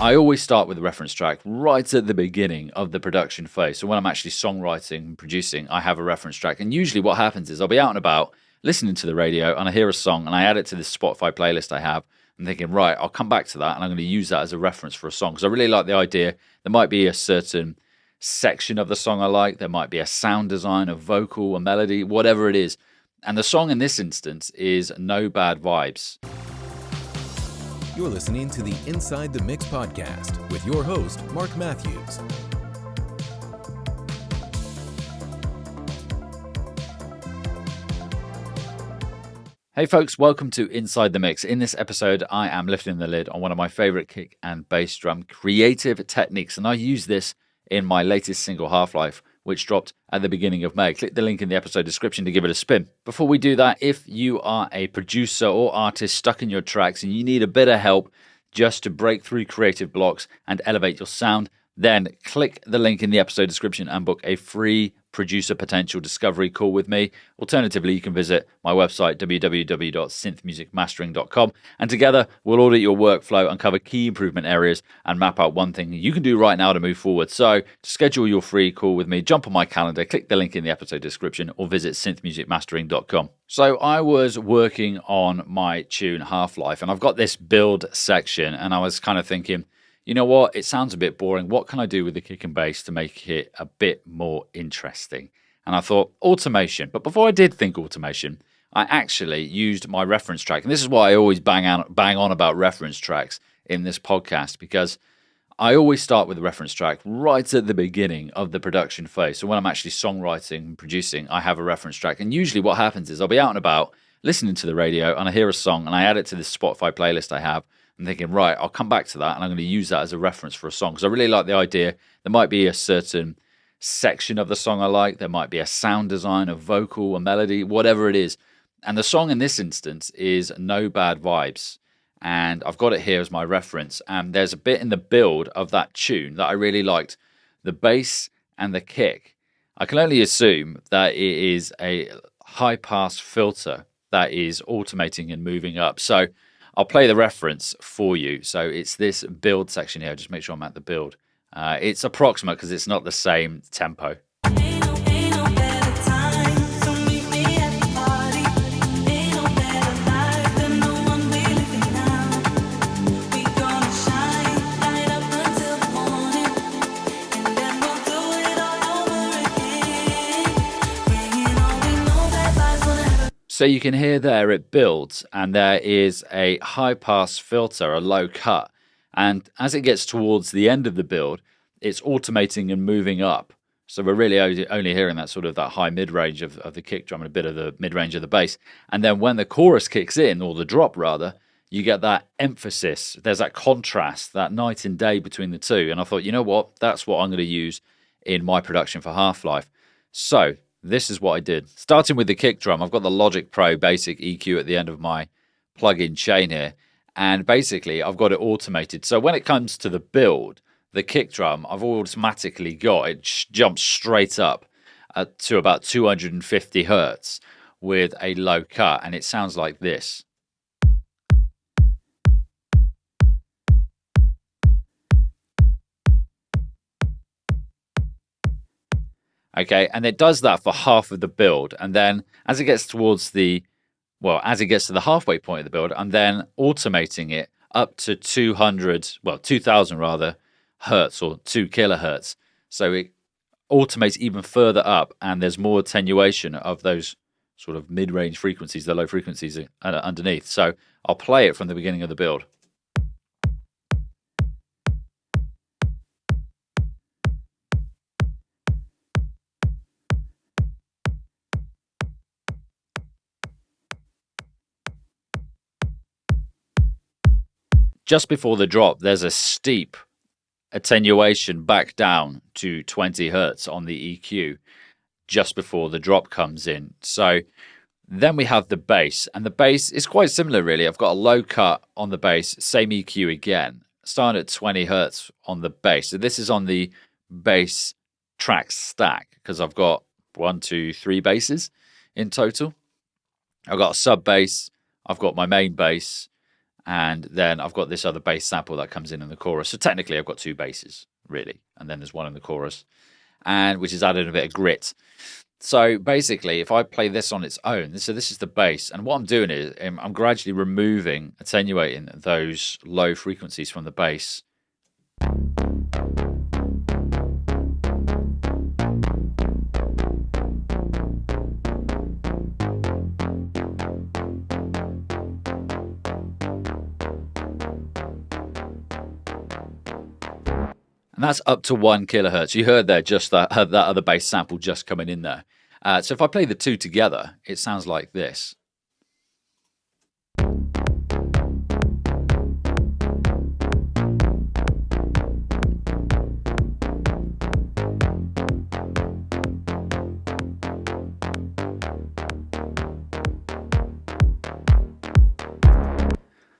I always start with a reference track right at the beginning of the production phase. So when I'm actually songwriting and producing, I have a reference track. And usually what happens is I'll be out and about listening to the radio and I hear a song and I add it to this Spotify playlist I have and thinking, right, I'll come back to that and I'm going to use that as a reference for a song. Because I really like the idea. There might be a certain section of the song I like. There might be a sound design, a vocal, a melody, whatever it is. And the song in this instance is No Bad Vibes. You're listening to the Inside the Mix podcast with your host, Marc Matthews. Hey folks, welcome to Inside the Mix. In this episode, I am lifting the lid on one of my favorite kick and bass drum creative techniques, and I use this in my latest single, Half-Life, which dropped at the beginning of May. Click the link in the episode description to give it a spin. Before we do that, if you are a producer or artist stuck in your tracks and you need a bit of help just to break through creative blocks and elevate your sound, then click the link in the episode description and book a free producer potential discovery call with me. Alternatively, you can visit my website, www.synthmusicmastering.com, and together we'll audit your workflow, uncover key improvement areas, and map out one thing you can do right now to move forward. So to schedule your free call with me, jump on my calendar, click the link in the episode description, or visit synthmusicmastering.com. So I was working on my tune Half-Life, and I've got this build section, and I was kind of thinking, you know what, it sounds a bit boring. What can I do with the kick and bass to make it a bit more interesting? And I thought automation. But before I did think automation, I actually used my reference track. And this is why I always bang on about reference tracks in this podcast, because I always start with a reference track right at the beginning of the production phase. So when I'm actually songwriting and producing, I have a reference track. And usually what happens is I'll be out and about listening to the radio and I hear a song and I add it to this Spotify playlist I have. I'm thinking, right, I'll come back to that and I'm going to use that as a reference for a song. Because I really like the idea. There might be a certain section of the song I like. There might be a sound design, a vocal, a melody, whatever it is. And the song in this instance is No Bad Vibes. And I've got it here as my reference. And there's a bit in the build of that tune that I really liked. The bass and the kick. I can only assume that it is a high-pass filter that is automating and moving up. So I'll play the reference for you. So it's this build section here. Just make sure I'm at the build. It's approximate because it's not the same tempo. So you can hear there it builds and there is a high pass filter, a low cut. And as it gets towards the end of the build, it's automating and moving up. So we're really only hearing that sort of that high mid-range of the kick drum and a bit of the mid-range of the bass. And then when the chorus kicks in, or the drop rather, you get that emphasis. There's that contrast, that night and day between the two. And I thought, you know what? That's what I'm going to use in my production for Half-Life. So this is what I did. Starting with the kick drum, I've got the Logic Pro basic EQ at the end of my plug-in chain here. And basically, I've got it automated. So when it comes to the build, the kick drum, I've automatically got it jumps straight up to about 250 hertz with a low cut. And it sounds like this. Okay, and it does that for half of the build. And then as it gets towards as it gets to the halfway point of the build, I'm then automating it up to 2,000 rather, hertz or 2 kilohertz. So it automates even further up and there's more attenuation of those sort of mid-range frequencies, the low frequencies underneath. So I'll play it from the beginning of the build. Just before the drop, there's a steep attenuation back down to 20 hertz on the EQ just before the drop comes in. So then we have the bass, and the bass is quite similar really. I've got a low cut on the bass, same EQ again, starting at 20 hertz on the bass. So this is on the bass track stack because I've got 3 basses in total. I've got a sub bass, I've got my main bass, And then I've got this other bass sample that comes in the chorus. So technically I've got two basses, really. And then there's one in the chorus, and which is added a bit of grit. So basically, if I play this on its own, so this is the bass, and what I'm doing is I'm gradually attenuating those low frequencies from the bass. And that's up to 1 kilohertz. You heard there just that other bass sample just coming in there. So if I play the two together, it sounds like this.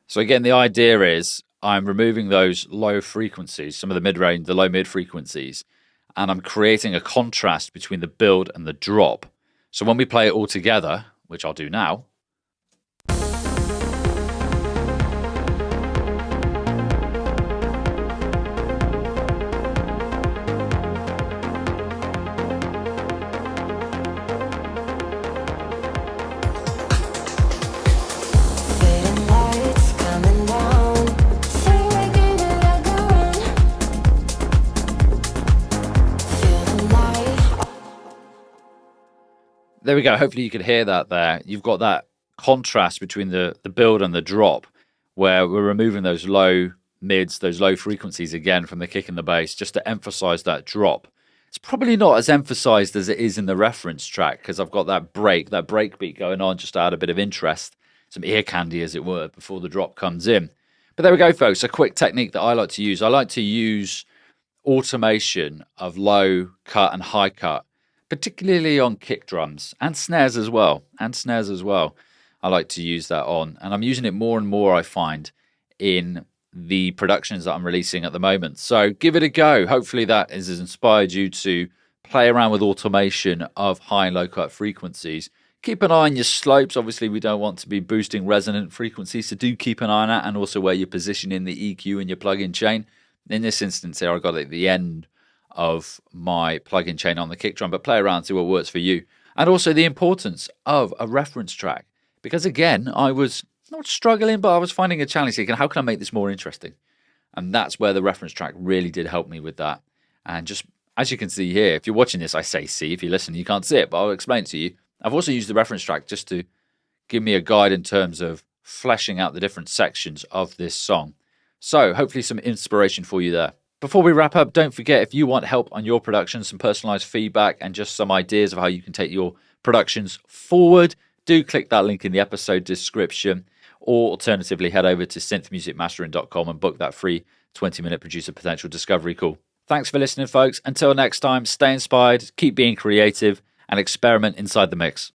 So again, the idea is I'm removing those low frequencies, some of the mid-range, the low-mid frequencies, and I'm creating a contrast between the build and the drop. So when we play it all together, which I'll do now, there we go. Hopefully you could hear that there. You've got that contrast between the build and the drop, where we're removing those low mids, those low frequencies again from the kick and the bass, just to emphasize that drop. It's probably not as emphasized as it is in the reference track, because I've got that break beat going on just to add a bit of interest, some ear candy as it were, before the drop comes in. But there we go, folks. A quick technique that I like to use. I like to use automation of low cut and high cut, particularly on kick drums and snares as well. I like to use that on, and I'm using it more and more, I find, in the productions that I'm releasing at the moment. So give it a go. Hopefully that has inspired you to play around with automation of high and low cut frequencies. Keep an eye on your slopes. Obviously, we don't want to be boosting resonant frequencies, so do keep an eye on that, and also where you're positioning the EQ in your plug-in chain. In this instance here, I got it at the end of my plug-in chain on the kick drum, but play around, see what works for you. And also the importance of a reference track, because again, I was not struggling, but I was finding a challenge thinking, how can I make this more interesting? And that's where the reference track really did help me with that. And just as you can see here, if you're watching this, I say see. If you listen, you can't see it, but I'll explain it to you. I've also used the reference track just to give me a guide in terms of fleshing out the different sections of this song. So hopefully some inspiration for you there. Before we wrap up, don't forget, if you want help on your production, some personalized feedback, and just some ideas of how you can take your productions forward, do click that link in the episode description, or alternatively, head over to synthmusicmastering.com and book that free 20-minute producer potential discovery call. Thanks for listening, folks. Until next time, stay inspired, keep being creative, and experiment inside the mix.